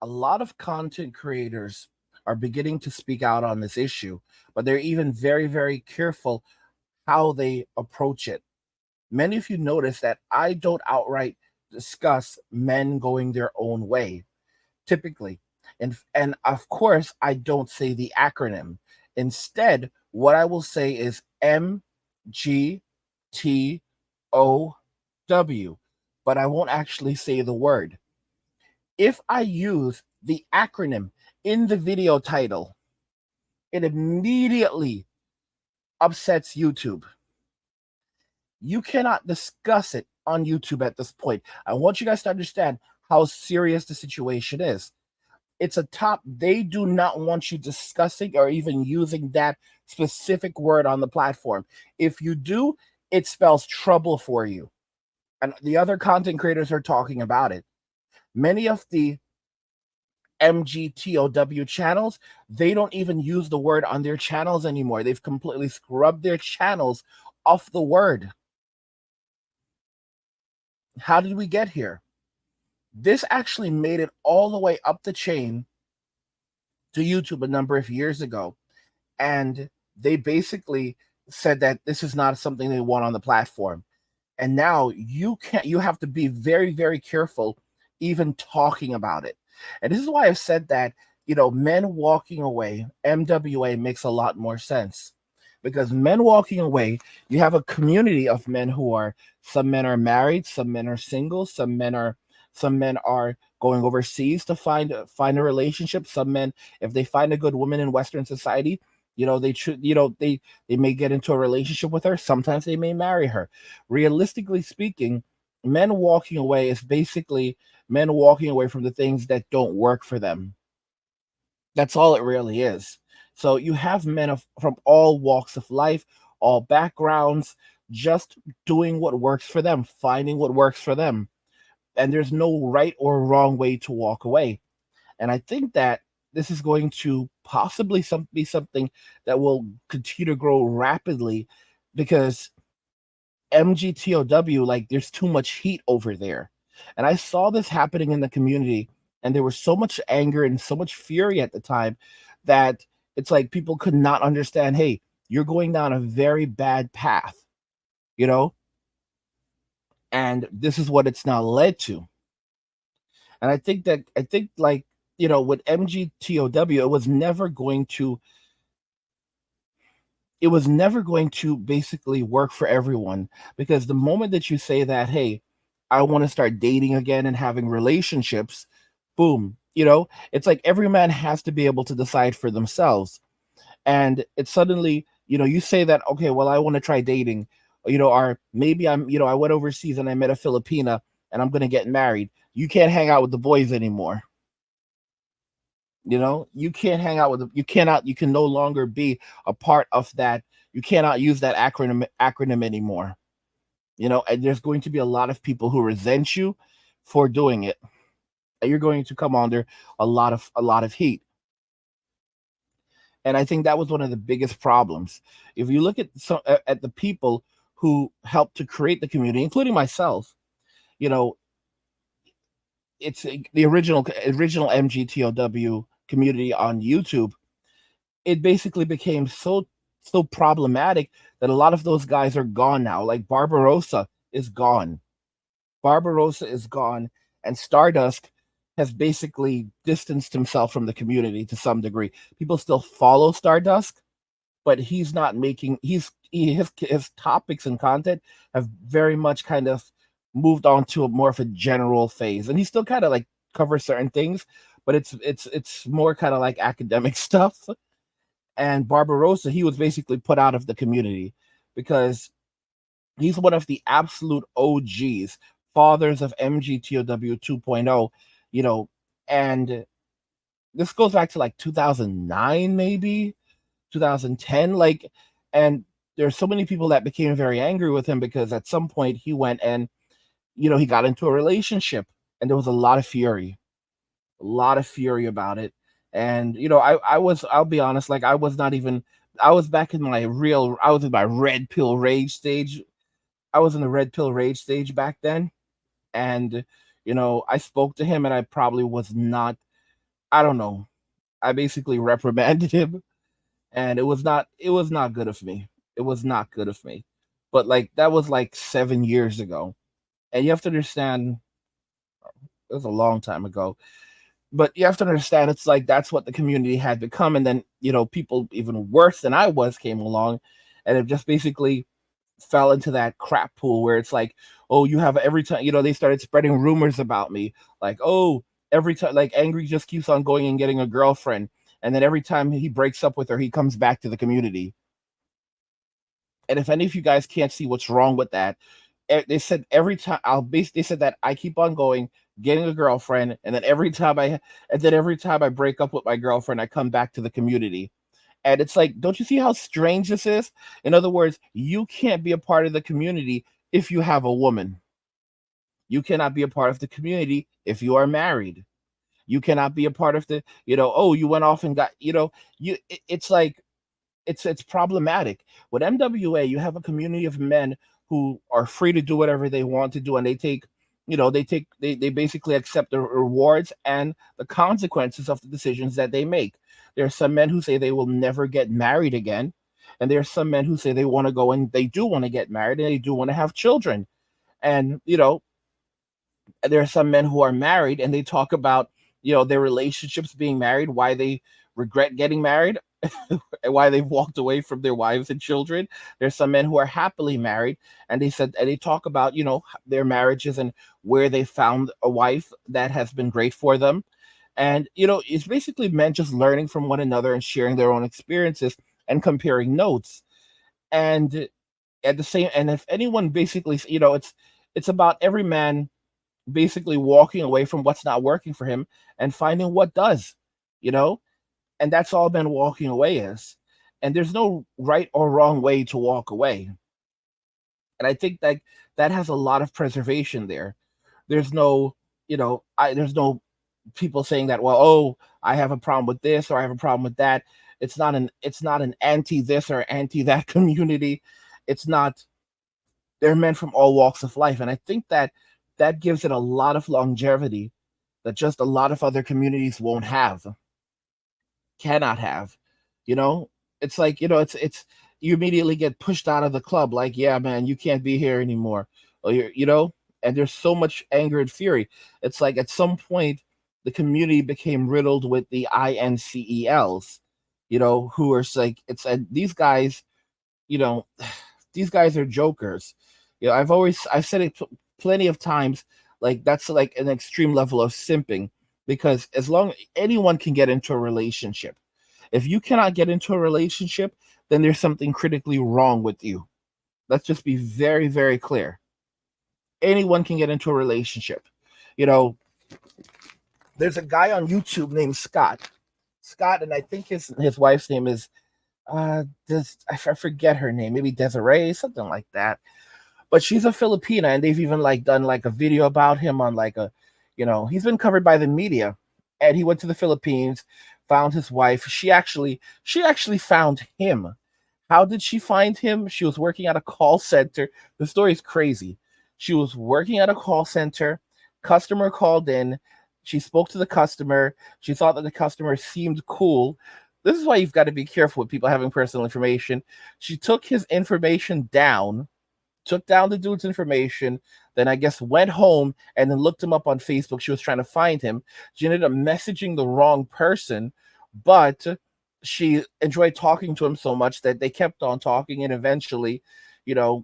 A lot of content creators are beginning to speak out on this issue, but they're even very, very careful how they approach it. Many of you notice that I don't outright discuss men going their own way, typically. And of course, I don't say the acronym. Instead, what I will say is MGTOW, but I won't actually say the word. If I use the acronym in the video title, it immediately upsets YouTube. You cannot discuss it on YouTube at this point. I want you guys to understand how serious the situation is. It's a top, they do not want you discussing or even using that specific word on the platform. If you do, it spells trouble for you. And the other content creators are talking about it. Many of the MGTOW channels, they don't even use the word on their channels anymore. They've completely scrubbed their channels off the word. How did we get here? This actually made it all the way up the chain to YouTube a number of years ago. And they basically said that this is not something they want on the platform. And now you have to be very, very careful even talking about it. And this is why I've said that, men walking away, MWA makes a lot more sense. Because men walking away, you have a community of men who are, some men are married, some men are single, some men are going overseas to find a relationship. Some men, if they find a good woman in Western society, they may get into a relationship with her. Sometimes they may marry her. Realistically speaking, men walking away is basically men walking away from the things that don't work for them. That's all it really is. So you have men from all walks of life, all backgrounds, just doing what works for them, finding what works for them. And there's no right or wrong way to walk away. And I think that this is going to possibly be something that will continue to grow rapidly because MGTOW, like, there's too much heat over there. And I saw this happening in the community, and there was so much anger and so much fury at the time that it's like people could not understand, hey, you're going down a very bad path, you know? And this is what it's now led to. And I think like, with MGTOW, it was never going to basically work for everyone, because the moment that you say that, hey, I want to start dating again and having relationships, boom, it's like every man has to be able to decide for themselves. And it's suddenly, you say that, okay, well, I want to try dating, or maybe I went overseas and I met a Filipina and I'm going to get married. You can't hang out with the boys anymore. You can't hang out with them. You can no longer be a part of that. You cannot use that acronym anymore. And there's going to be a lot of people who resent you for doing it. And you're going to come under a lot of heat. And I think that was one of the biggest problems. If you look at the people who helped to create the community, including myself, you know, it's the original MGTOW community on YouTube. It basically became so problematic that a lot of those guys are gone now. Like Barbarossa is gone. Barbarossa is gone, and Stardust has basically distanced himself from the community to some degree. People still follow Stardust, but he's not making his topics and content have very much kind of moved on to a more of a general phase, and he still kind of like covers certain things, but it's more kind of like academic stuff. And Barbarossa, he was basically put out of the community because he's one of the absolute OGs, fathers of MGTOW 2.0, you know, and this goes back to like 2009, maybe 2010, like, and there's so many people that became very angry with him because at some point he went and, he got into a relationship, and there was a lot of fury about it. And, I'll be honest, like, I was back in I was in my red pill rage stage. I was in the red pill rage stage back then. And, I spoke to him, and I probably was not. I don't know. I basically reprimanded him, and it was not good of me. It was not good of me. But like that was like 7 years ago, and you have to understand it was a long time ago. But you have to understand it's like that's what the community had become, and then people even worse than I was came along, and it just basically fell into that crap pool where it's like, oh, you have every time, they started spreading rumors about me, like, oh, every time, like, Angry just keeps on going and getting a girlfriend, and then every time he breaks up with her, he comes back to the community. And if any of you guys can't see what's wrong with that, they said every time they said that I keep on going, getting a girlfriend, and then every time I break up with my girlfriend, I come back to the community. And it's like, don't you see how strange this is? In other words, you can't be a part of the community if you have a woman. You cannot be a part of the community if you are married. You cannot be a part of oh, you went off and got, it's like it's problematic. With MWA, you have a community of men who are free to do whatever they want to do, and they basically accept the rewards and the consequences of the decisions that they make. There are some men who say they will never get married again, and there are some men who say they want to go and they do want to get married and they do want to have children. And there are some men who are married and they talk about their relationships being married, why they regret getting married, and why they've walked away from their wives and children. There's some men who are happily married, and they talk about their marriages and where they found a wife that has been great for them. And it's basically men just learning from one another and sharing their own experiences and comparing notes. And at the same, and if anyone basically, it's about every man basically walking away from what's not working for him and finding what does. You know, and that's all men walking away is. And there's no right or wrong way to walk away. And I think that that has a lot of preservation there. There's no, there's no people saying that, well, oh, I have a problem with this or I have a problem with that. It's not an anti this or anti that community. It's not. They're men from all walks of life, and I think that that gives it a lot of longevity that just a lot of other communities won't have, cannot have. You know, it's like it's you immediately get pushed out of the club. Like, yeah, man, you can't be here anymore. Or and there's so much anger and fury. It's like at some point the community became riddled with the incels, who are like it's and these guys, you know, these guys are jokers. I've said it plenty of times. Like that's like an extreme level of simping because as long anyone can get into a relationship, if you cannot get into a relationship, then there's something critically wrong with you. Let's just be very, very clear. Anyone can get into a relationship. You know, there's a guy on YouTube named Scott. Scott, and I think his wife's name is I forget her name, maybe Desiree, something like that. But she's a Filipina, and they've even like done like a video about him on like he's been covered by the media, and he went to the Philippines, found his wife. She actually found him. How did she find him? She was working at a call center. The story is crazy. She was working at a call center. Customer called in. She spoke to the customer. She thought that the customer seemed cool. This is why you've got to be careful with people having personal information. She took his information down, took down the dude's information, then I guess went home and then looked him up on Facebook. She was trying to find him. She ended up messaging the wrong person, but she enjoyed talking to him so much that they kept on talking, and eventually, you know,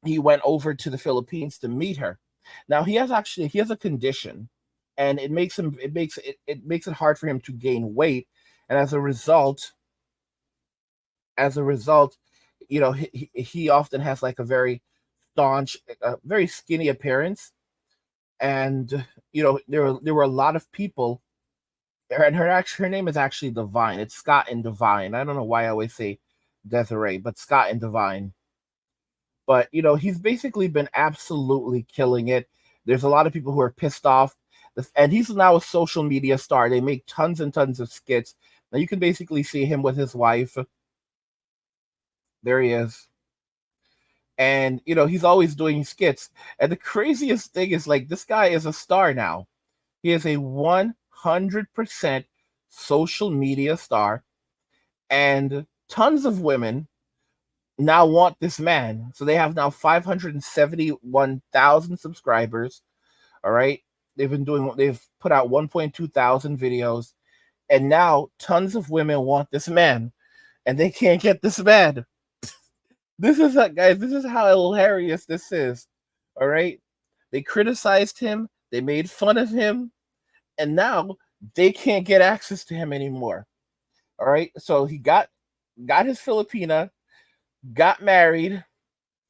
he went over to the Philippines to meet her. Now he has a condition, and it makes it hard for him to gain weight, and as a result, he often has like a very staunch, very skinny appearance, and there were a lot of people. And her name is actually Divine. It's Scott and Divine. I don't know why I always say Desiree, but Scott and Divine. But he's basically been absolutely killing it. There's a lot of people who are pissed off, and he's now a social media star. They make tons and tons of skits. Now you can basically see him with his wife. There he is. And he's always doing skits. And the craziest thing is like this guy is a star now. He is a 100% social media star, and tons of women now want this man. So they have now 571,000 subscribers. All right. They've put out 1.2 thousand videos, and now tons of women want this man, and they can't get this man. This is guys, this is how hilarious this is. All right. They criticized him, they made fun of him, and now they can't get access to him anymore. All right. So he got his Filipina, got married.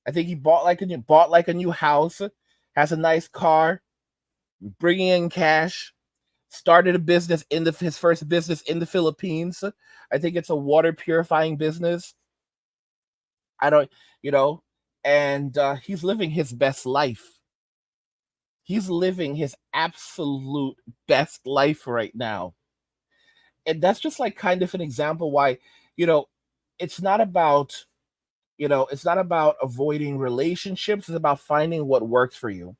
I think he bought like a new house, has a nice car, bringing in cash. Started a business his first business in the Philippines. I think it's a water purifying business. I don't, you know, and he's living his best life. He's living his absolute best life right now. And that's just like kind of an example why, you know, it's not about, it's not about avoiding relationships, it's about finding what works for you.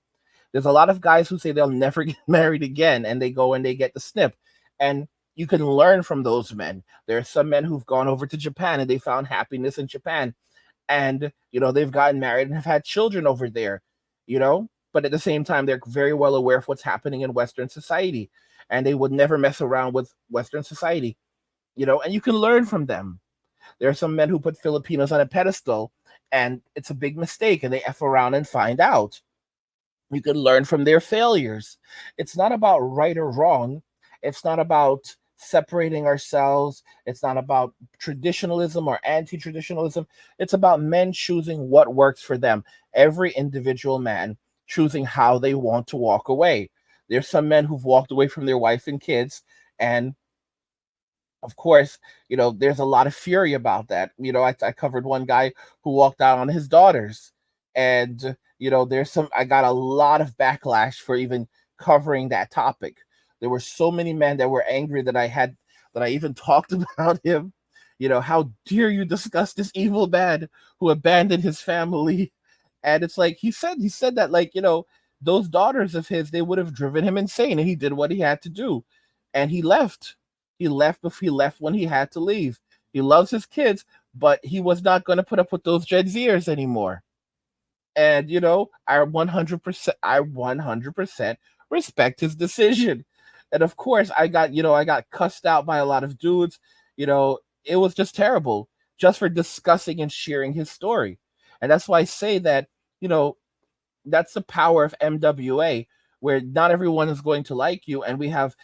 There's a lot of guys who say they'll never get married again, and they go and they get the snip. And you can learn from those men. There are some men who've gone over to Japan and they found happiness in Japan. And, they've gotten married and have had children over there, but at the same time, they're very well aware of what's happening in Western society. And they would never mess around with Western society, and you can learn from them. There are some men who put Filipinos on a pedestal, and it's a big mistake, and they F around and find out. You can learn from their failures. It's not about right or wrong. It's not about separating ourselves. It's not about traditionalism or anti traditionalism. It's about men choosing what works for them. Every individual man choosing how they want to walk away. There's some men who've walked away from their wife and kids, and of course, there's a lot of fury about that. I covered one guy who walked out on his daughters, and I got a lot of backlash for even covering that topic. There were so many men that were angry that I even talked about him. How dare you discuss this evil man who abandoned his family? And it's like he said that, like, those daughters of his, they would have driven him insane, and he did what he had to do, and he left. He left when he had to leave. He loves his kids, but he was not going to put up with those Gen Zers anymore. And I 100% respect his decision. And of course, I got cussed out by a lot of dudes. It was just terrible, just for discussing and sharing his story. And that's why I say that, you know, that's the power of MWA, where not everyone is going to like you, and we have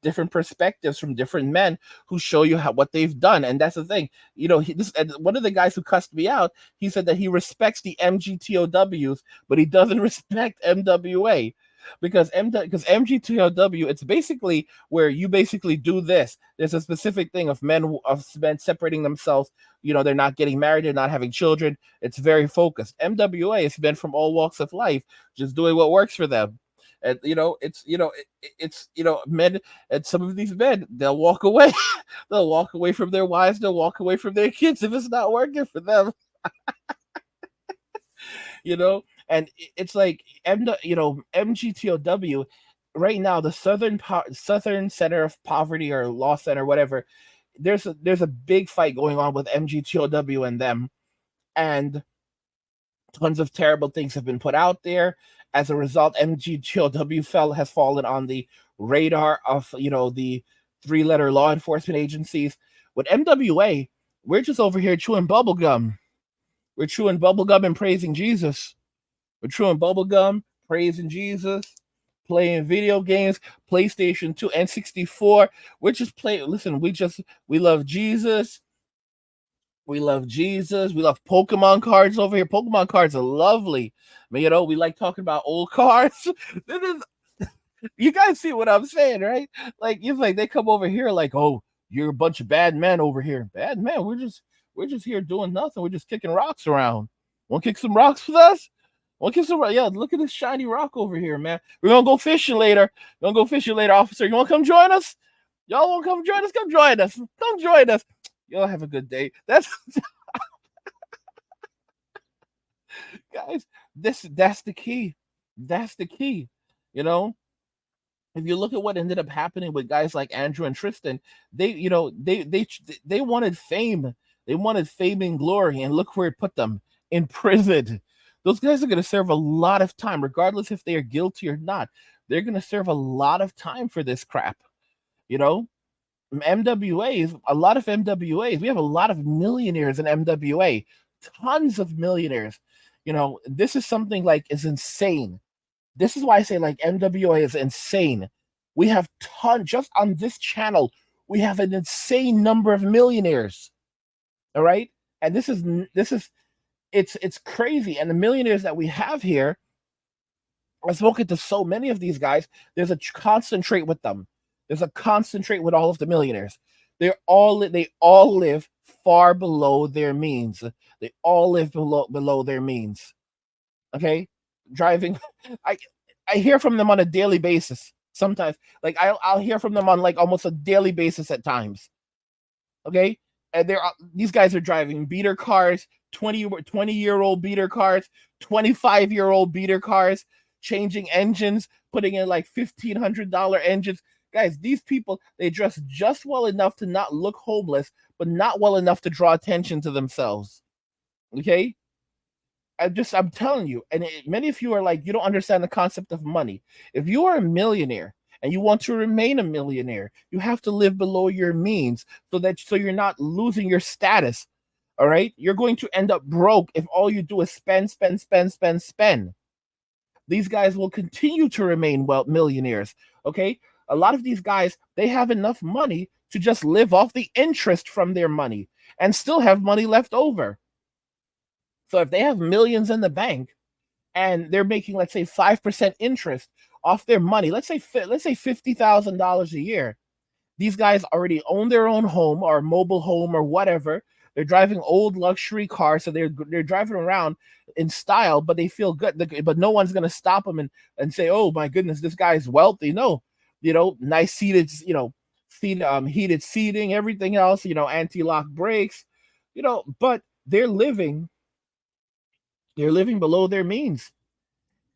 different perspectives from different men who show you what they've done. And that's the thing. And one of the guys who cussed me out, he said that he respects the MGTOWs, but he doesn't respect MWA. Because MGTOW, it's basically where you basically do this. There's a specific thing of men separating themselves. They're not getting married, they're not having children. It's very focused. MWA is men from all walks of life, just doing what works for them. And it's men, and some of these men, they'll walk away. They'll walk away from their wives, they'll walk away from their kids if it's not working for them. And it's like MGTOW right now, the Southern Center of Poverty or Law Center, whatever. There's a big fight going on with MGTOW and them, and tons of terrible things have been put out there. As a result, MGTOW has fallen on the radar of the three-letter law enforcement agencies. With MWA, we're just over here chewing bubblegum. We're chewing bubblegum and praising Jesus. We're chewing bubblegum, praising Jesus, playing video games, PlayStation 2, N64. We're just playing. Listen, we love Jesus. We love Jesus. We love Pokemon cards over here. Pokemon cards are lovely. I mean, we like talking about old cards. This is, you guys see what I'm saying, right? Like, it's like they come over here like, oh, you're a bunch of bad men over here. Bad men. We're just here doing nothing. We're just kicking rocks around. Want to kick some rocks with us? Want to kick some? Yeah, look at this shiny rock over here, man. We're gonna go fishing later. We're gonna go fishing later, officer. You want to come join us? Y'all want to come join us? Come join us. Come join us. Y'all have a good day. That's guys. That's the key. That's the key. You know, if you look at what ended up happening with guys like Andrew and Tristan, they wanted fame. They wanted fame and glory, and look where it put them, in prison. Those guys are going to serve a lot of time, regardless if they are guilty or not. They're going to serve a lot of time for this crap. You know, MWAs, a lot of MWAs. We have a lot of millionaires in MWA, tons of millionaires. This is something like is insane. This is why I say like MWA is insane. We have just on this channel, we have an insane number of millionaires. All right, and this is it's crazy. And the millionaires that we have here, I've spoken to so many of these guys. There's a concentrate with them. There's a concentrate with all of the millionaires. They all live far below their means. They all live below their means. Okay, driving. I hear from them on a daily basis. Sometimes, like I'll hear from them on like almost a daily basis at times. Okay, and these guys are driving beater cars, 20-year-old beater cars, 25-year-old beater cars, changing engines, putting in like $1,500 engines. Guys, these people, they dress just well enough to not look homeless, but not well enough to draw attention to themselves. Okay, I'm telling you, and many of you are like, you don't understand the concept of money. If you are a millionaire and you want to remain a millionaire, you have to live below your means so you're not losing your status. All right, you're going to end up broke if all you do is spend, spend, spend, spend, spend. These guys will continue to remain millionaires. Okay, a lot of these guys, they have enough money to just live off the interest from their money and still have money left over. So if they have millions in the bank and they're making, let's say, 5% interest off their money, let's say $50,000 a year, these guys already own their own home or mobile home or whatever. They're driving old luxury cars, so they're driving around in style, but they feel good. But no one's gonna stop them and say, "Oh my goodness, this guy's wealthy." No, nice seated, heated seating, everything else, anti-lock brakes, but they're living below their means.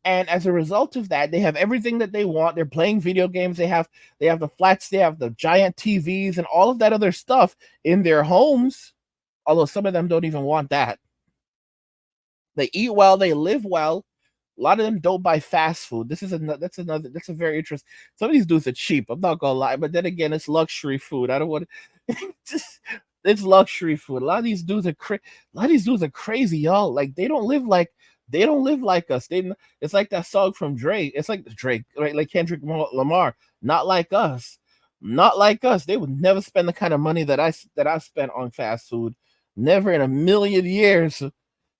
And as a result of that, they have everything that they want. They're playing video games. They have the flats, they have the giant TVs and all of that other stuff in their homes. Although some of them don't even want that. They eat well, they live well. A lot of them don't buy fast food. That's a very interesting. Some of these dudes are cheap. I'm not gonna lie, but then again, it's luxury food. I don't want it's luxury food. A lot of these dudes are crazy, y'all. Like they don't live like us. It's like that song from Drake. It's like Drake, right? Like Kendrick Lamar. Not like us. Not like us. They would never spend the kind of money that I spent on fast food. Never in a million years.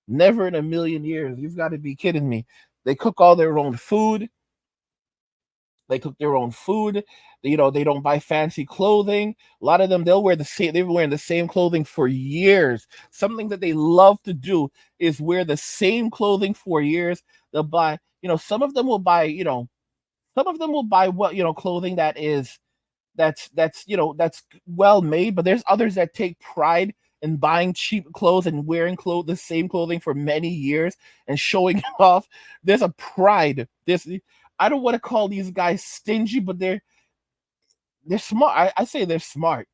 Never in a million years. You've got to be kidding me. They cook all their own food. They cook their own food. They don't buy fancy clothing. A lot of them, they'll wear the same. They've been wearing the same clothing for years. Something that they love to do is wear the same clothing for years. They'll buy, some of them will buy, clothing that's well made, but there's others that take pride in buying cheap clothes and wearing the same clothing for many years and showing it off. There's a pride. I don't want to call these guys stingy, but they're smart. I say they're smart.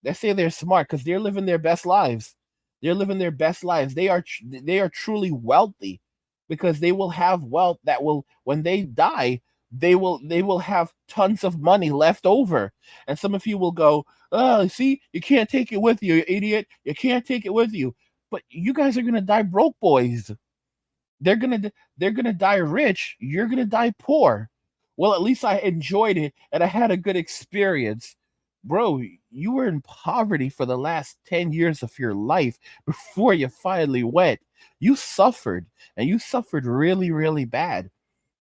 They say they're smart because they're living their best lives. They're living their best lives. They are truly wealthy because they will have wealth that will, when they die, they will have tons of money left over. And some of you will go, "Oh, see, you can't take it with you, you idiot. You can't take it with you." But you guys are gonna die broke, boys. They're gonna die rich. You're gonna die poor. Well, at least I enjoyed it and I had a good experience. Bro, you were in poverty for the last 10 years of your life before you finally went. You suffered, and you suffered really, really bad.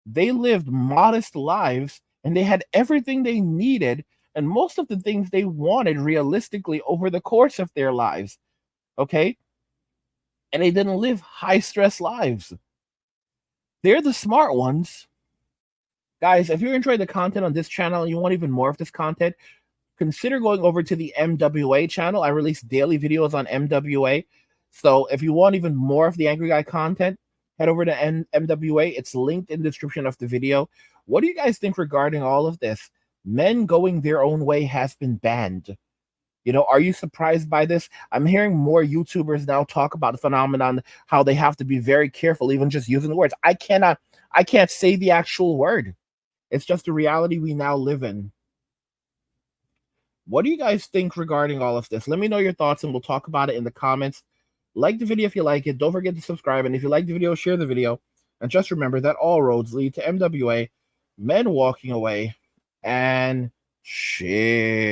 They lived modest lives and they had everything they needed and most of the things they wanted realistically over the course of their lives. Okay? And they didn't live high stress lives. They're the smart ones. Guys, if you're enjoying the content on this channel and you want even more of this content, consider going over to the MWA channel. I release daily videos on MWA. So if you want even more of the Angry Guy content, head over to MWA. It's linked in the description of the video. What do you guys think regarding all of this? Men going their own way has been banned. Are you surprised by this? I'm hearing more YouTubers now talk about the phenomenon, how they have to be very careful, even just using the words. I can't say the actual word. It's just the reality we now live in. What do you guys think regarding all of this? Let me know your thoughts and we'll talk about it in the comments. Like the video if you like it. Don't forget to subscribe. And if you like the video, share the video. And just remember that all roads lead to MWA, men walking away, and cheers.